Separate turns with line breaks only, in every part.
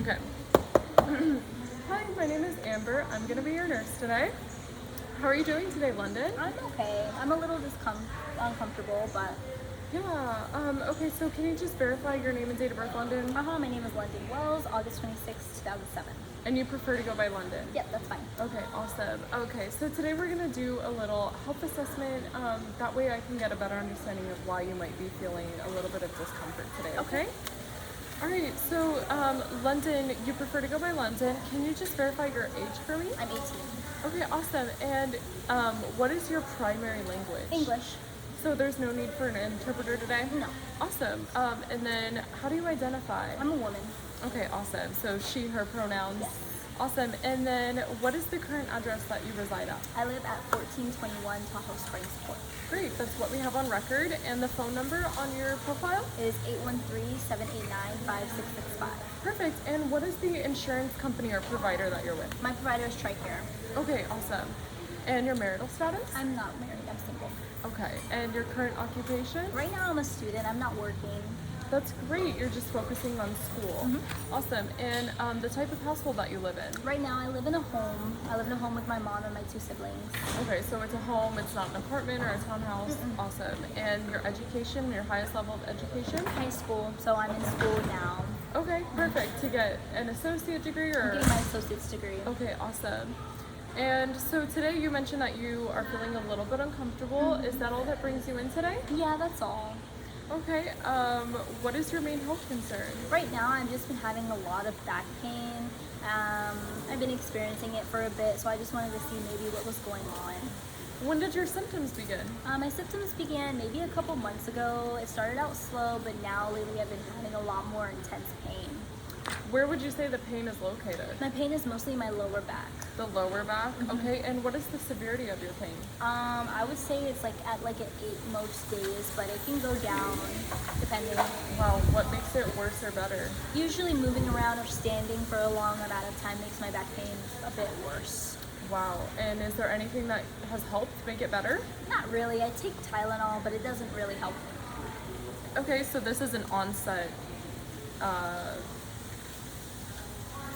Okay. Hi, my name is Amber. I'm going to be your nurse today. How are you doing today, London?
I'm okay. I'm a little uncomfortable, but
Yeah, okay, so can you just verify your name and date of birth, London?
my name is London Wells, August 26, 2007.
And you prefer to go by London?
Yep, that's fine.
Okay, awesome. Okay, so today we're going to do a little health assessment. That way I can get a better understanding of why you might be feeling a little bit of discomfort today, okay? All right, so London, you prefer to go by London. Can you just verify your age for me?
I'm 18.
Okay, awesome. And what is your primary language?
English?
So there's no need for an interpreter today?
No.
Awesome. And then how do you identify?
I'm a woman.
Okay, awesome. So she, her pronouns.
Yes.
Awesome. And then what is the current address that you reside at?
I live at 1421 Tahoe Springs Court.
Great, that's what we have on record. And the phone number on your profile?
It is 813-789-5665.
Perfect. And what is the insurance company or provider that you're with?
My provider is TRICARE.
Okay, awesome. And your marital status?
I'm not married, I'm single.
Okay, and your current occupation?
Right now I'm a student, I'm not working.
That's great. You're just focusing on school. Awesome. And the type of household that you live in?
Right now I live in a home. I live in a home with my mom and my 2 siblings.
Okay, so it's a home. It's not an apartment or a townhouse. Awesome. And your education, your highest level of education?
High school, so I'm in school now.
Okay, perfect. To get an associate degree
I'm
or?
getting my associate's degree.
Okay, awesome. And so today you mentioned that you are feeling a little bit uncomfortable. Is that all that brings you in today?
Yeah, that's all.
Okay, what is your main health concern?
Right now, I've just been having a lot of back pain. I've been experiencing it for a bit, so I just wanted to see maybe what was going on.
When did your symptoms begin?
My symptoms began maybe a couple months ago. It started out slow, but now lately I've been having a lot more intense pain.
Where would you say the pain is located?
My pain is mostly my lower back.
The lower back? Okay, and what is the severity of your pain?
I would say it's like at like an 8 most days, but it can go down depending.
Wow, what makes it worse or better?
Usually moving around or standing for a long amount of time makes my back pain a bit worse.
Wow, and is there anything that has helped make it better?
Not really. I take Tylenol, but it doesn't really help.
Okay, so this is an onset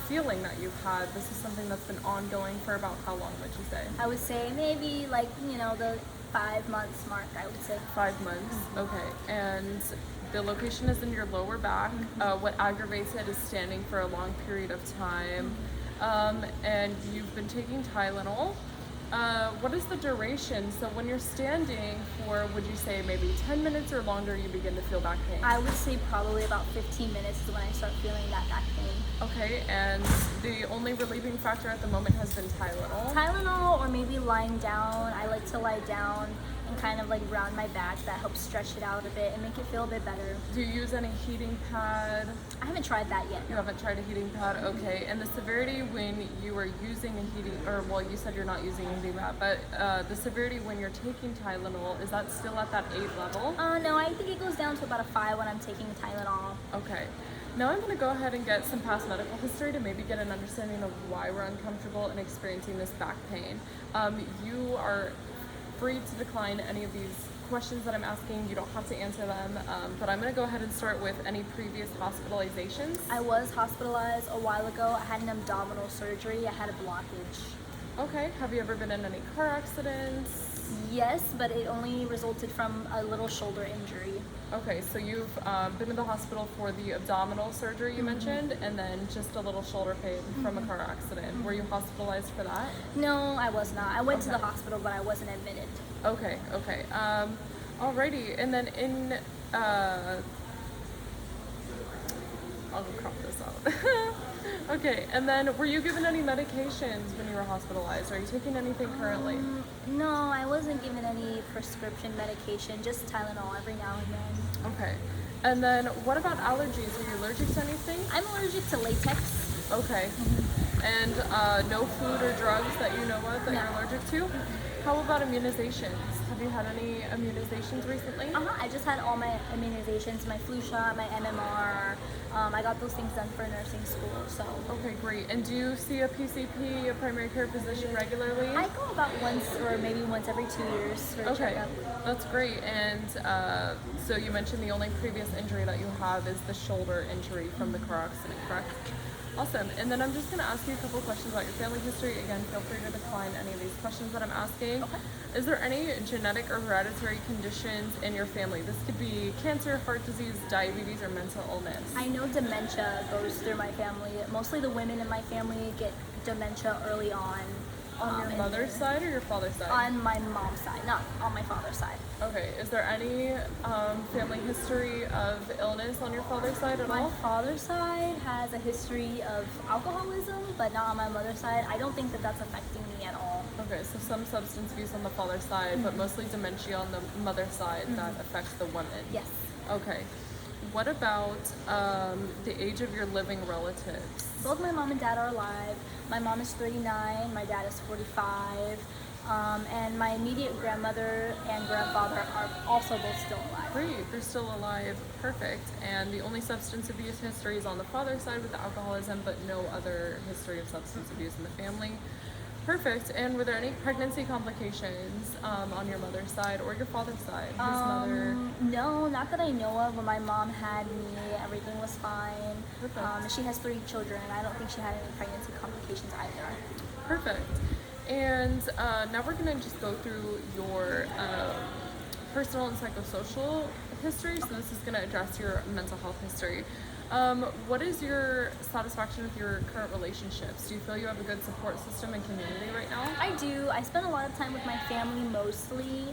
feeling that you've had. This is something that's been ongoing for about how long would you say?
I would say maybe like, the 5 months mark, I would say.
5 months? Okay, and the location is in your lower back. What aggravates it is standing for a long period of time. And you've been taking Tylenol. What is the duration? So when you're standing for, would you say maybe 10 minutes or longer, you begin to feel back pain?
I would say probably about 15 minutes is when I start feeling that back pain.
Okay, and the only relieving factor at the moment has been Tylenol.
Tylenol or maybe lying down. I like to lie down and kind of like round my back. That helps stretch it out a bit and make it feel a bit better.
Do you use any heating pad?
I haven't tried that yet.
You haven't tried a heating pad? Okay, and the severity when you are using a heating, or well, you said you're not using a heating pad, but the severity when you're taking Tylenol, is that still at that 8 level?
No, I think it goes down to about a 5 when I'm taking Tylenol.
Okay. Now I'm going to go ahead and get some past medical history to maybe get an understanding of why we're uncomfortable and experiencing this back pain. You are free to decline any of these questions that I'm asking. You don't have to answer them, but I'm going to go ahead and start with any previous hospitalizations.
I was hospitalized a while ago. I had an abdominal surgery. I had a blockage.
Okay. Have you ever been in any car accidents?
Yes, but it only resulted from a little shoulder injury.
Okay, so you've been in the hospital for the abdominal surgery you mentioned, and then just a little shoulder pain from a car accident. Were you hospitalized for that?
No, I was not. I went to the hospital, but I wasn't admitted.
Okay, okay. Alrighty, and then I'll crop this out. Okay, and then were you given any medications when you were hospitalized? Are you taking anything currently?
No, I wasn't given any prescription medication, just Tylenol every now and then.
Okay, and then what about allergies? Are you allergic to anything?
I'm allergic to latex.
Okay, and no food or drugs that you know of that
No.
you're allergic to? How about immunizations? Have you had any immunizations recently?
I just had all my immunizations, my flu shot, my MMR. I got those things done for nursing school, so.
Okay, great. And do you see a PCP, a primary care physician, regularly?
I go about once or maybe once every 2 years for a
Okay,
checkup.
that's great. And so you mentioned the only previous injury that you have is the shoulder injury from the car accident, correct? Awesome. And then I'm just going to ask you a couple of questions about your family history. Again, feel free to decline any of these questions that I'm asking.
Okay.
Is there any genetic or hereditary conditions in your family? This could be cancer, heart disease, diabetes, or mental illness.
I know dementia goes through my family. Mostly the women in my family get dementia early on.
On your
in
mother's
their-
side or your father's side?
On my mom's side, not on my father's side.
Okay. Is there any family history of illness on your father's side at
My
all?
father's side has a history of alcoholism, but not on my mother's side. I don't think that that's affecting me at all.
Okay, so some substance abuse on the father's side, but mostly dementia on the mother's side that affects the woman.
Yes.
Okay. What about the age of your living relatives?
Both my mom and dad are alive. My mom is 39, my dad is 45, and my immediate grandmother and grandfather are also both still alive.
Great, they're still alive. Perfect. And the only substance abuse history is on the father's side with the alcoholism, but no other history of substance abuse in the family. Perfect. And were there any pregnancy complications on your mother's side or your father's side? His mother.
No, not that I know of. When my mom had me, everything was fine.
Perfect.
She has 3 children. I don't think she had any pregnancy complications either.
Perfect. And now we're going to just go through your personal and psychosocial history. So this is going to address your mental health history. What is your satisfaction with your current relationships? Do you feel you have a good support system and community right now?
I do. I spend a lot of time with my family mostly.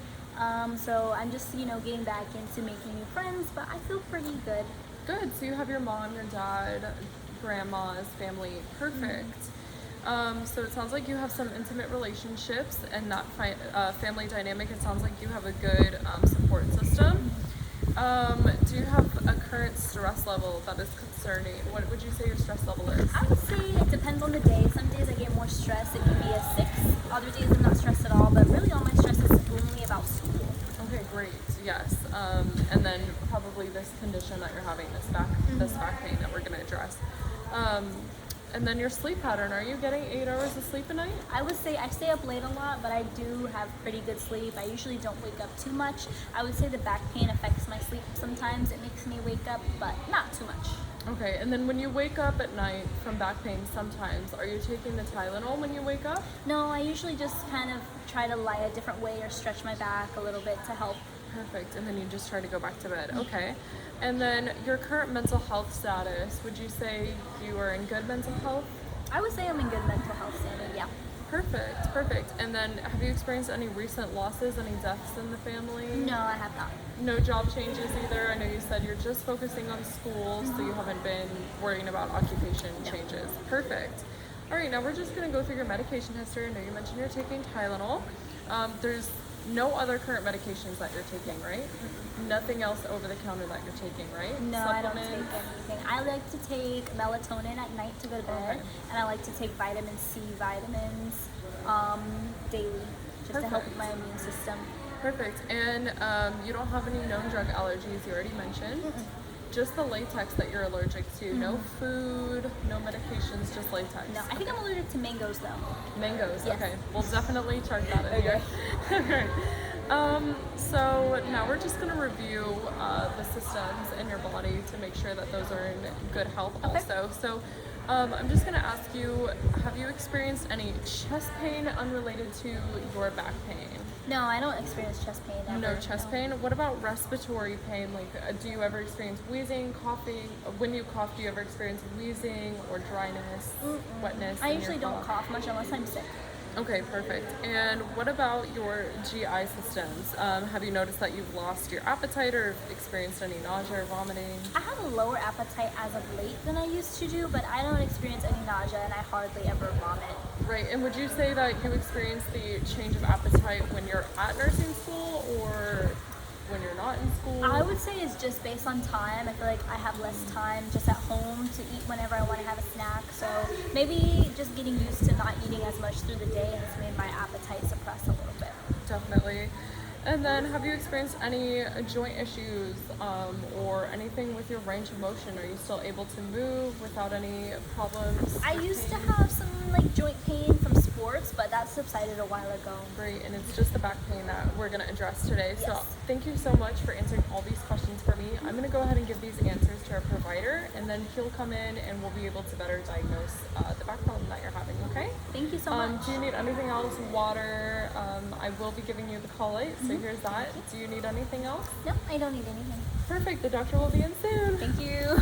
So I'm just, getting back into making new friends, but I feel pretty good.
Good. So you have your mom, your dad, grandma's family. Perfect. So it sounds like you have some intimate relationships and that family dynamic. It sounds like you have a good support system. Do you have a current stress level that is concerning? What would you say your stress level is?
I would say it depends on the day. Some days I get more stressed. It can be a 6. Other days I'm not stressed at all. But really all my stress is only about school.
Okay, great. Yes. And then probably this condition that you're having, this back pain that we're going to address. And then your sleep pattern. Are you getting 8 hours of sleep a night?
I would say I stay up late a lot, but I do have pretty good sleep. I usually don't wake up too much. I would say the back pain affects my sleep sometimes. It makes me wake up, but not too much.
Okay, and then when you wake up at night from back pain sometimes, are you taking the Tylenol when you wake up?
No, I usually just kind of try to lie a different way or stretch my back a little bit to help.
Perfect, and then you just try to go back to bed. Okay, and then your current mental health status, would you say you are in good mental health?
I would say I'm in good mental health standing, yeah.
Perfect, perfect. And then have you experienced any recent losses, any deaths in the family?
No, I have not.
No job changes either? I know you said you're just focusing on school, so you haven't been worrying about occupation changes. Perfect. All right, now we're just going to go through your medication history. I know you mentioned you're taking Tylenol. There's no other current medications that you're taking, right? Nothing else over the counter that you're taking, right?
No, I don't take
Supplements?
anything. I like to take melatonin at night to go to bed,
Okay.
and I like to take vitamin C vitamins daily, just to help with my immune system.
Perfect. And you don't have any known drug allergies, you already mentioned. Just the latex that you're allergic to. No food, no medications, just latex.
No, I think I'm allergic to mangoes though.
Mangoes,
Yes.
okay. We'll definitely chart that in here. Okay. So now we're just going to review the systems in your body to make sure that those are in good health also. So I'm just going to ask you, have you experienced any chest pain unrelated to your back pain?
No, I don't experience chest pain ever.
No chest pain. What about respiratory pain? Like, do you ever experience wheezing, coughing? When you cough, do you ever experience wheezing or dryness, wetness?
I
in
usually
your
don't cough much unless I'm sick.
Okay, perfect. And what about your GI systems? Have you noticed that you've lost your appetite or experienced any nausea or vomiting?
I have a lower appetite as of late than I used to do, but I don't experience any nausea and I hardly ever vomit.
Right, and would you say that you experience the change of appetite when you're at nursing school or when you're not in school?
I would say it's just based on time. I feel like I have less time just at home to eat whenever I want to have a snack. So maybe just getting used to not eating as much through the day has made my appetite suppress a little bit.
Definitely. And then have you experienced any joint issues or anything with your range of motion? Are you still able to move without any problems?
I used to have some like joint pain from sports, but that subsided a while ago.
Great, and it's just the back pain that we're going to address today. So
Yes.
thank you so much for answering all these questions for me. I'm going to go ahead and give these answers to our provider, and then he'll come in and we'll be able to better diagnose the back problem that you're having, okay?
Thank you so much.
Do you need anything else? Water? I will be giving you the call light, so here's that. Do you need anything else?
No, I don't need anything.
Perfect, the doctor will be in soon.
Thank you.